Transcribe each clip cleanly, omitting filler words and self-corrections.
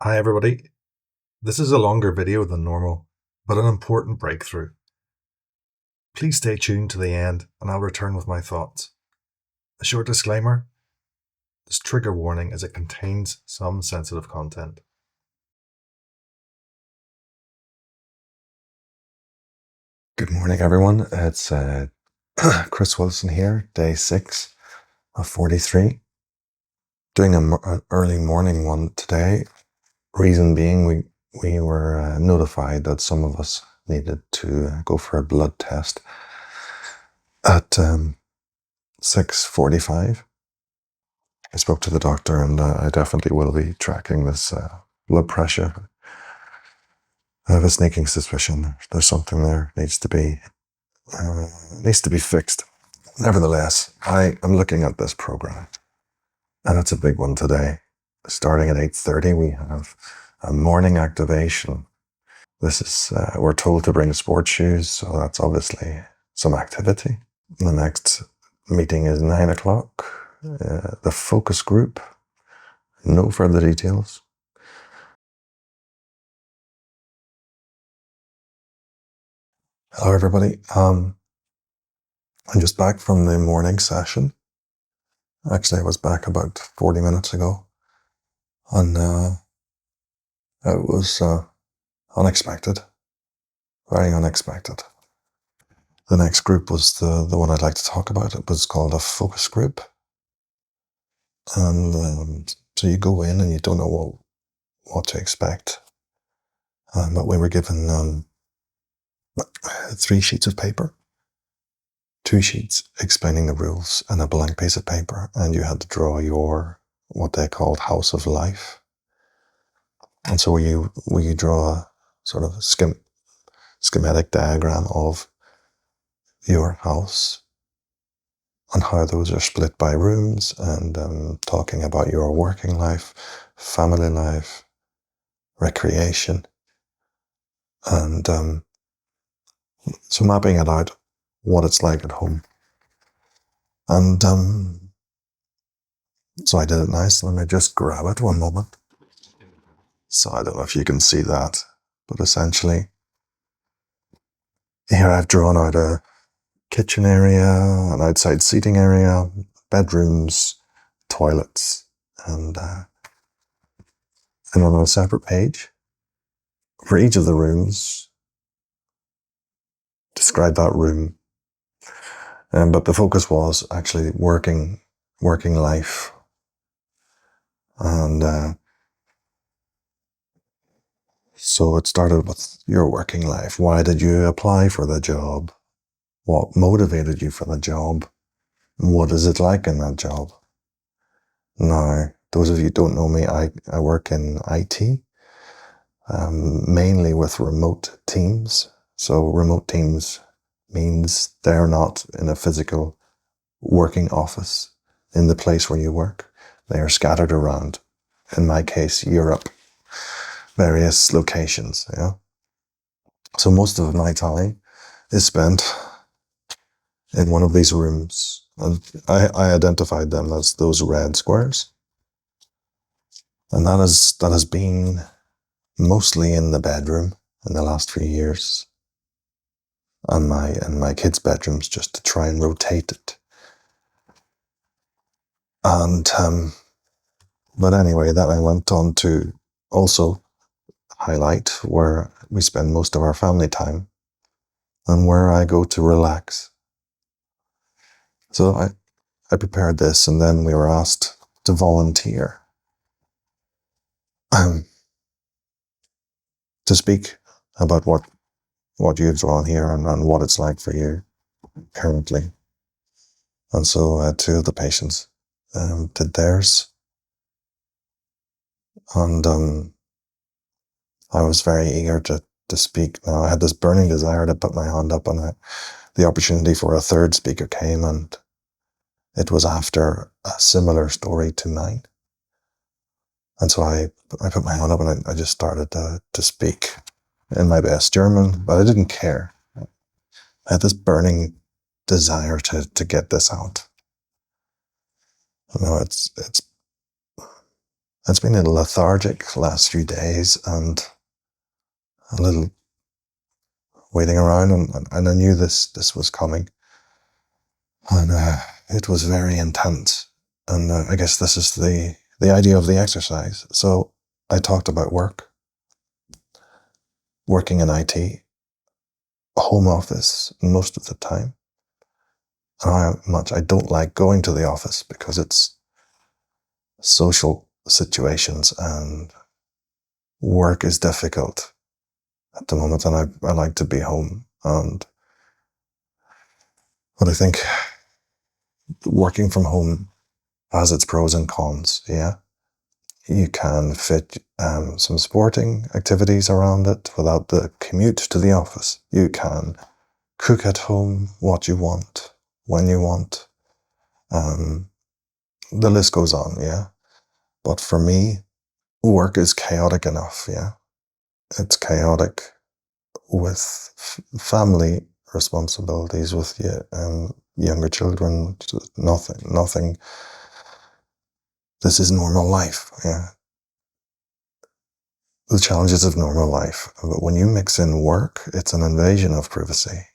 Hi everybody. This is a longer video than normal, but an important breakthrough. Please stay tuned to the end and I'll return with my thoughts. A short disclaimer: this trigger warning as it contains some sensitive content. Good morning everyone, it's Chris Wilson here, day 6 of 43. Doing an early morning one today. Reason being we were notified that some of us needed to go for a blood test at 6:45. I spoke to the doctor and I definitely will be tracking this blood pressure. I have a sneaking suspicion there's something there needs to be fixed. Nevertheless, I am looking at this program and it's a big one today. Starting at 8:30, we have a morning activation. This is, we're told to bring sports shoes, so that's obviously some activity. The next meeting is 9 o'clock. The focus group, no further details. Hello everybody. I'm just back from the morning session. Actually, I was back about 40 minutes ago. And it was unexpected. Very unexpected. The next group was the one I'd like to talk about. It was called a focus group. And so you go in and you don't know what to expect. But we were given 3 sheets of paper. 2 sheets explaining the rules and a blank piece of paper, and you had to draw your, what they called, house of life. And so we draw a sort of schematic diagram of your house and how those are split by rooms, and talking about your working life, family life, recreation, and so mapping it out, what it's like at home. And so I did it nice. Let me just grab it one moment. So I don't know if you can see that, but essentially here I've drawn out a kitchen area, an outside seating area, bedrooms, toilets, and on a separate page for each of the rooms, describe that room. But the focus was actually working life. And so it started with your working life. Why did you apply for the job? What motivated you for the job? What is it like in that job? Now, those of you who don't know me, I work in IT, mainly with remote teams. So remote teams means they're not in a physical working office in the place where you work. They are scattered around, in my case, Europe, various locations. Yeah. So most of my time is spent in one of these rooms. And I identified them as those red squares. And that has been mostly in the bedroom in the last few years. And my kids' bedrooms, just to try and rotate it. And but anyway, that I went on to also highlight where we spend most of our family time and where I go to relax. So I prepared this, and then we were asked to volunteer to speak about what you've drawn here and what it's like for you currently. And so 2 of the patients did theirs. And I was very eager to speak. Now, I had this burning desire to put my hand up, and the opportunity for a 3rd speaker came, and it was after a similar story to mine. And so I put my hand up and I just started to speak in my best German, but I didn't care. I had this burning desire to get this out. You know, it's It's been a little lethargic last few days and a little waiting around, and I knew this was coming, and it was very intense. And I guess this is the idea of the exercise. So I talked about working in IT, home office most of the time, and how much I don't like going to the office because it's social situations and work is difficult at the moment, and I like to be home. But I think working from home has its pros and cons. Yeah, you can fit some sporting activities around it without the commute to the office. You can cook at home what you want, when you want. The list goes on, yeah. But for me, work is chaotic enough, yeah. It's chaotic with family responsibilities, with younger children, nothing. This is normal life, yeah. The challenges of normal life. But when you mix in work, it's an invasion of privacy.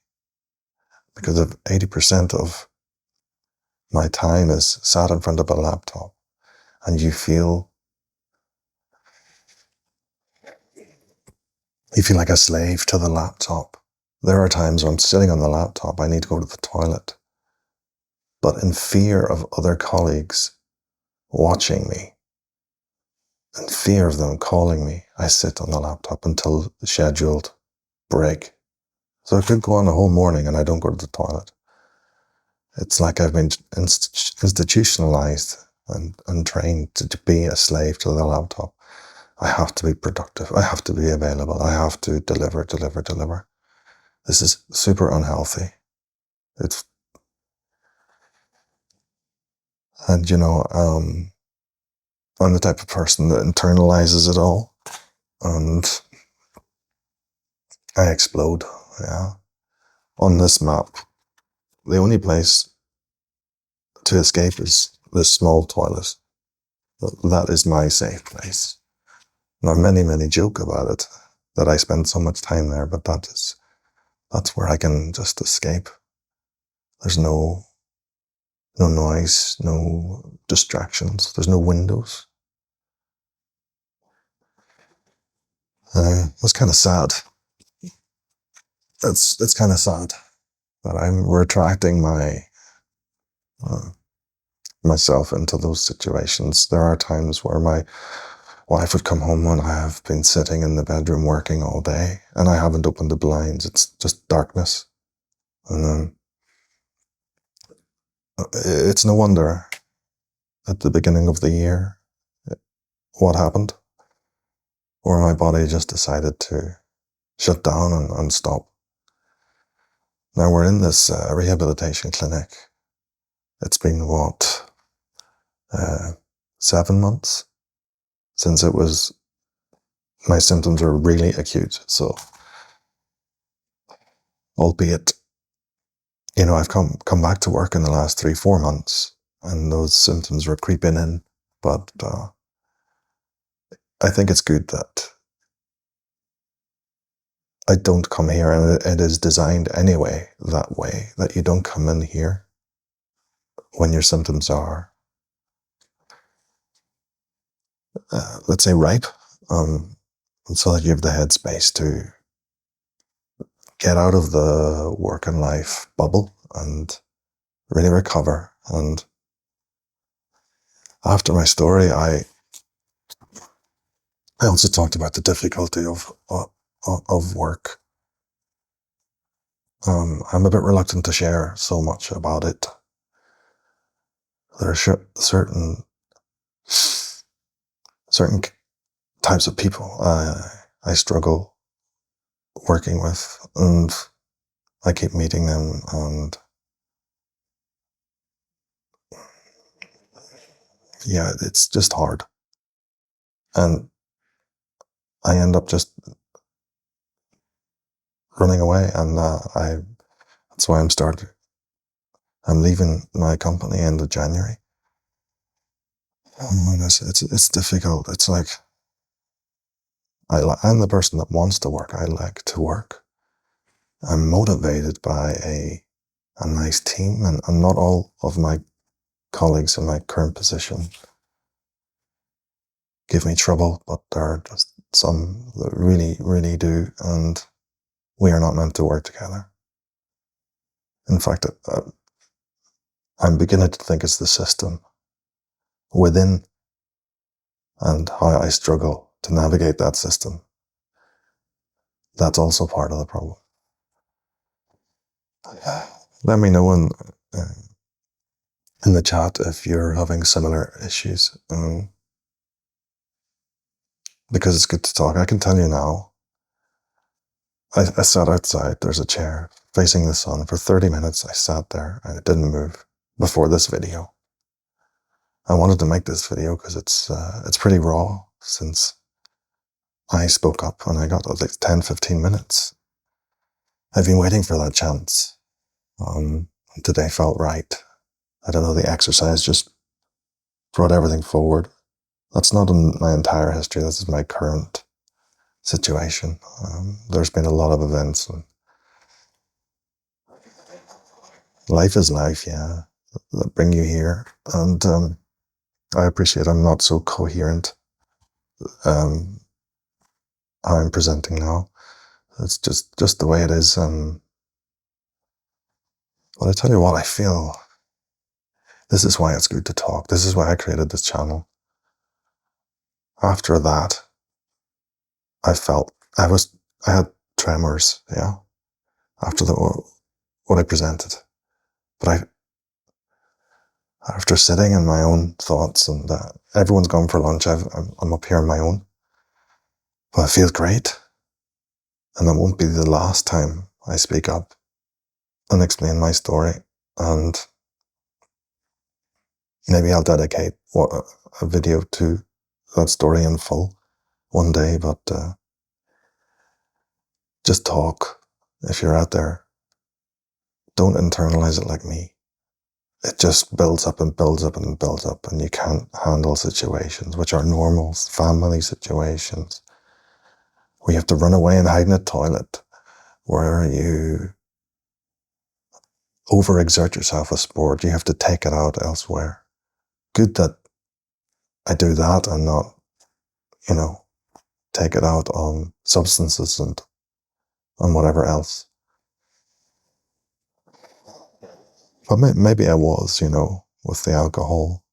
Because of 80% of my time is sat in front of a laptop, and you feel like a slave to the laptop. There are times when I'm sitting on the laptop, I need to go to the toilet. But in fear of other colleagues watching me, in fear of them calling me, I sit on the laptop until the scheduled break. So I could go on a whole morning and I don't go to the toilet. It's like I've been institutionalized and trained to be a slave to the laptop. I have to be productive. I have to be available. I have to deliver. This is super unhealthy. And I'm the type of person that internalizes it all, and I explode. Yeah. On this map, the only place to escape is this small toilet. That is my safe place. Now, many joke about it, that I spend so much time there, but that's where I can just escape. There's no noise, no distractions. There's no windows. It's kind of sad. It's kind of sad that I'm retracting uh, myself into those situations. There are times where my wife would come home and I have been sitting in the bedroom working all day and I haven't opened the blinds. It's just darkness. And it's no wonder at the beginning of the year what happened, where my body just decided to shut down and stop. Now we're in this rehabilitation clinic. It's been, 7 months since my symptoms were really acute. So, albeit, I've come back to work in the last 3-4 months, and those symptoms were creeping in. But I think it's good that I don't come here, and it is designed anyway that way, that you don't come in here when your symptoms are, let's say, ripe, so that you have the headspace to get out of the work and life bubble and really recover. And after my story, I also talked about the difficulty of work. I'm a bit reluctant to share so much about it. There are certain types of people I struggle working with, and I keep meeting them, and yeah, it's just hard. And I end up just running away, and that's why I'm leaving my company end of January. It's difficult. It's like I'm the person that wants to work. I like to work. I'm motivated by a nice team, and not all of my colleagues in my current position give me trouble, but there are just some that really, really do, and we are not meant to work together. In fact, I'm beginning to think it's the system within and how I struggle to navigate that system. That's also part of the problem. Let me know in the chat if you're having similar issues, because it's good to talk. I can tell you now, I sat outside, there's a chair facing the sun for 30 minutes. I sat there and it didn't move before this video. I wanted to make this video because it's pretty raw, since I spoke up and I got like 10, 15 minutes. I've been waiting for that chance. Today felt right. I don't know, the exercise just brought everything forward. That's not in my entire history. This is my current situation. There's been a lot of events, and life is life, yeah, that bring you here. And I appreciate I'm not so coherent how I'm presenting now. It's just the way it is. But I tell you what, I feel this is why it's good to talk. This is why I created this channel. After that, I felt I had tremors, yeah, after what I presented. But after sitting in my own thoughts, and everyone's gone for lunch, I'm up here on my own. But it feels great. And it won't be the last time I speak up and explain my story. And maybe I'll dedicate a video to that story in full one day. But just talk. If you're out there, don't internalize it like me. It just builds up and builds up and builds up, and you can't handle situations which are normal family situations where you have to run away and hide in a toilet, where you overexert yourself with sport. You have to take it out elsewhere. Good that I do that and not, take it out on substances and on whatever else. But maybe I was, with the alcohol.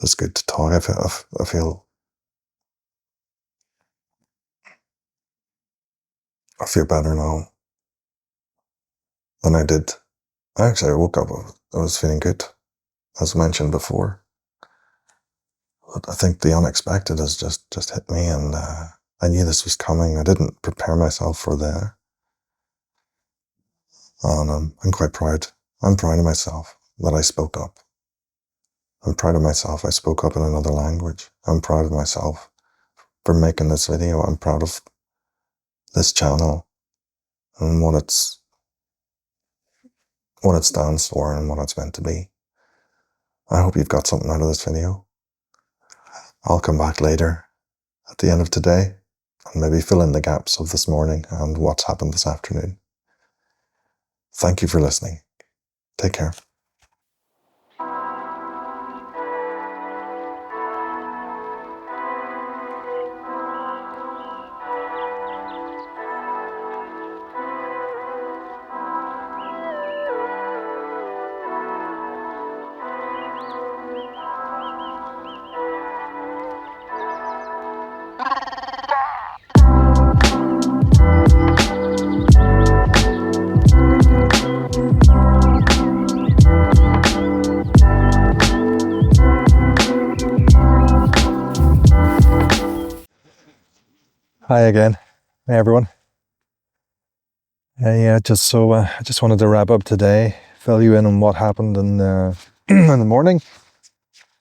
It's good to talk. I feel better now than I did. Actually, I woke up, I was feeling good, as mentioned before. But I think the unexpected has just hit me, and I knew this was coming. I didn't prepare myself for that. And I'm quite proud. I'm proud of myself that I spoke up. I'm proud of myself I spoke up in another language. I'm proud of myself for making this video. I'm proud of this channel and what it stands for and what it's meant to be. I hope you've got something out of this video. I'll come back later at the end of today and maybe fill in the gaps of this morning and what's happened this afternoon. Thank you for listening. Take care. Hi again. Hey everyone. I just wanted to wrap up today, fill you in on what happened in in the morning.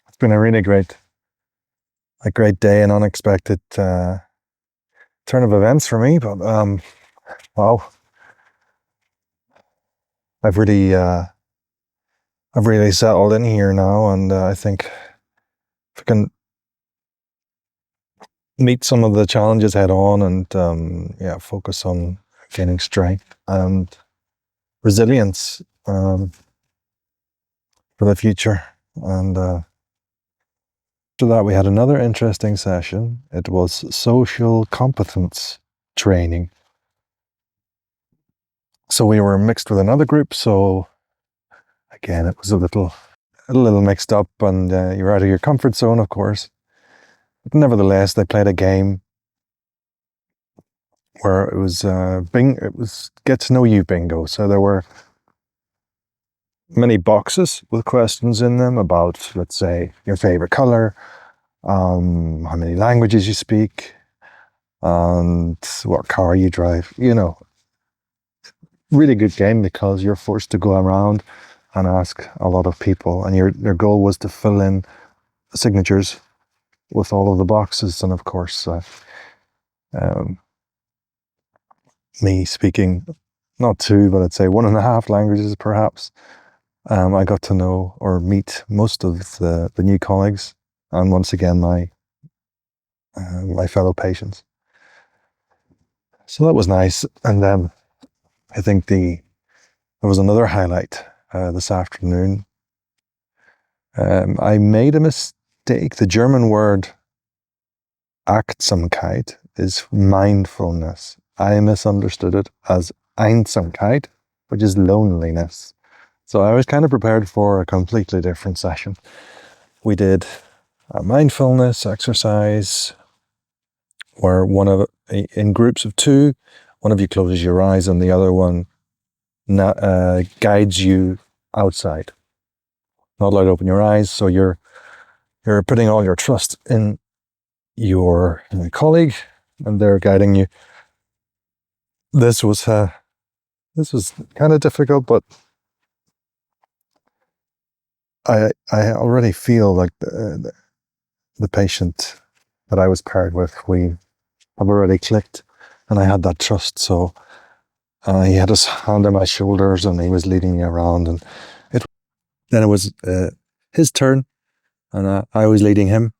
It's been a really great day and unexpected turn of events for me. But wow, I've really I've really settled in here now, and I think if I can meet some of the challenges head on and focus on gaining strength and resilience for the future. And after that, we had another interesting session. It was social competence training. So we were mixed with another group. So again, it was a little mixed up, and you're out of your comfort zone, of course. But nevertheless, they played a game where it was it was get to know you bingo. So there were many boxes with questions in them about, let's say, your favorite color, how many languages you speak, and what car you drive. Really good game because you're forced to go around and ask a lot of people, and your goal was to fill in signatures with all of the boxes. And of course, me speaking not two, but I'd say 1.5 languages perhaps, I got to know or meet most of the new colleagues, and once again my fellow patients. So that was nice. And then I think there was another highlight this afternoon. I made a mistake. The German word Achtsamkeit is mindfulness. I misunderstood it as Einsamkeit, which is loneliness. So I was kind of prepared for a completely different session. We did a mindfulness exercise where in groups of 2, one of you closes your eyes and the other one guides you outside. Not allowed to open your eyes, so you're putting all your trust in your colleague, and they're guiding you. This was kind of difficult, but I already feel like the patient that I was paired with, we have already clicked, and I had that trust. So he had his hand on my shoulders, and he was leading me around, and then it was his turn, and I was leading him.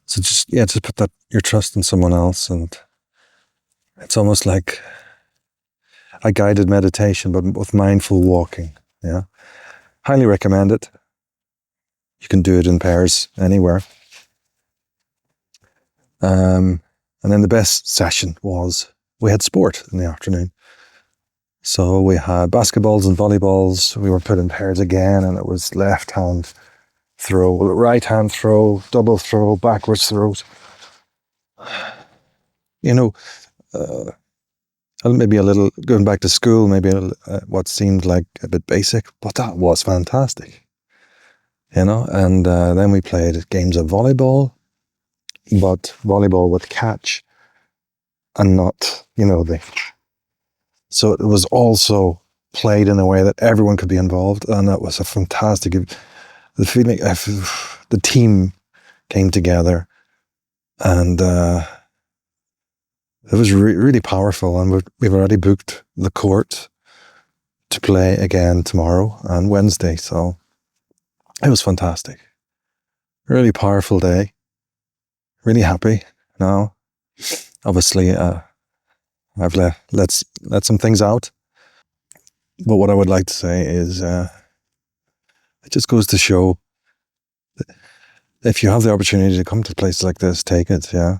So just put your trust in someone else, and it's almost like a guided meditation, but with mindful walking. Yeah, highly recommend it. You can do it in pairs anywhere. And then the best session was we had sport in the afternoon. So we had basketballs and volleyballs. We were put in pairs again, and it was left hand throw, right hand throw, double throw, backwards throws. Maybe a little going back to school, maybe what seemed like a bit basic, but that was fantastic. And then we played games of volleyball, but volleyball with catch and not, so it was also played in a way that everyone could be involved, and that was a fantastic, the feeling, the team came together, and it was really powerful, and we've already booked the court to play again tomorrow and Wednesday, so it was fantastic. Really powerful day. Really happy now. Obviously, I've let some things out, but what I would like to say is it just goes to show that if you have the opportunity to come to places like this, take it. Yeah,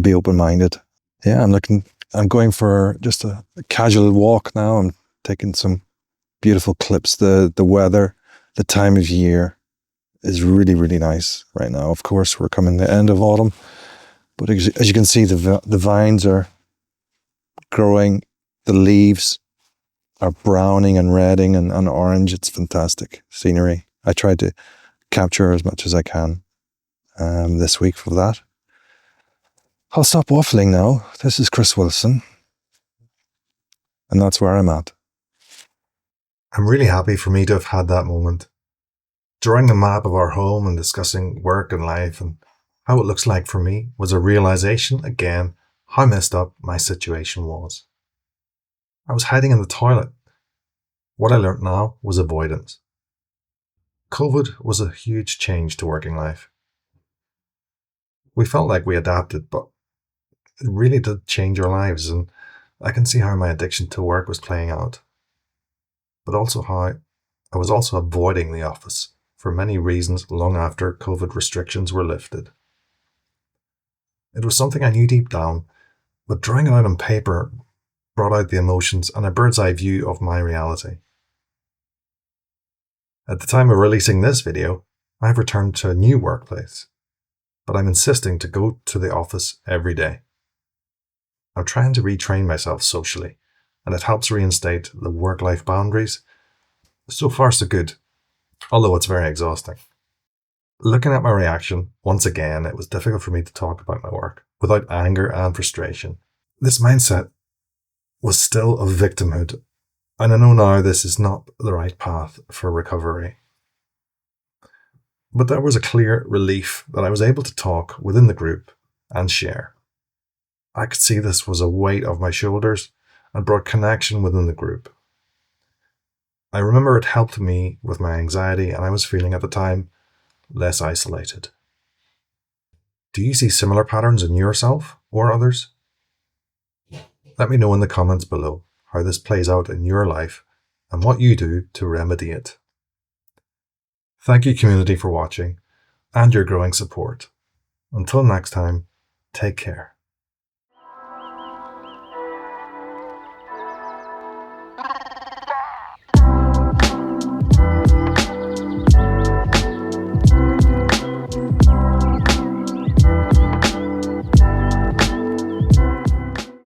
be open-minded. Yeah, I'm going for just a casual walk now. I'm taking some beautiful clips. The weather, the time of year is really, really nice right now. Of course, we're coming to the end of autumn, but as you can see, the vines are growing, the leaves are browning and redding and orange. It's fantastic scenery. I tried to capture as much as I can this week for that. I'll stop waffling now. This is Chris Wilson, and that's where I'm at. I'm really happy for me to have had that moment. Drawing the map of our home and discussing work and life and how it looks like for me was a realization again how messed up my situation was. I was hiding in the toilet. What I learnt now was avoidance. COVID was a huge change to working life. We felt like we adapted, but it really did change our lives, and I can see how my addiction to work was playing out, but also how I was also avoiding the office for many reasons long after COVID restrictions were lifted. It was something I knew deep down, but drawing it out on paper brought out the emotions and a bird's eye view of my reality. At the time of releasing this video, I've returned to a new workplace, but I'm insisting to go to the office every day. I'm trying to retrain myself socially, and it helps reinstate the work-life boundaries. So far, so good, although it's very exhausting. Looking at my reaction, once again, it was difficult for me to talk about my work without anger and frustration. This mindset was still of victimhood, and I know now this is not the right path for recovery. But there was a clear relief that I was able to talk within the group and share. I could see this was a weight off my shoulders and brought connection within the group. I remember it helped me with my anxiety, and I was feeling at the time less isolated. Do you see similar patterns in yourself or others? Let me know in the comments below how this plays out in your life and what you do to remedy it. Thank you, community, for watching and your growing support. Until next time, take care.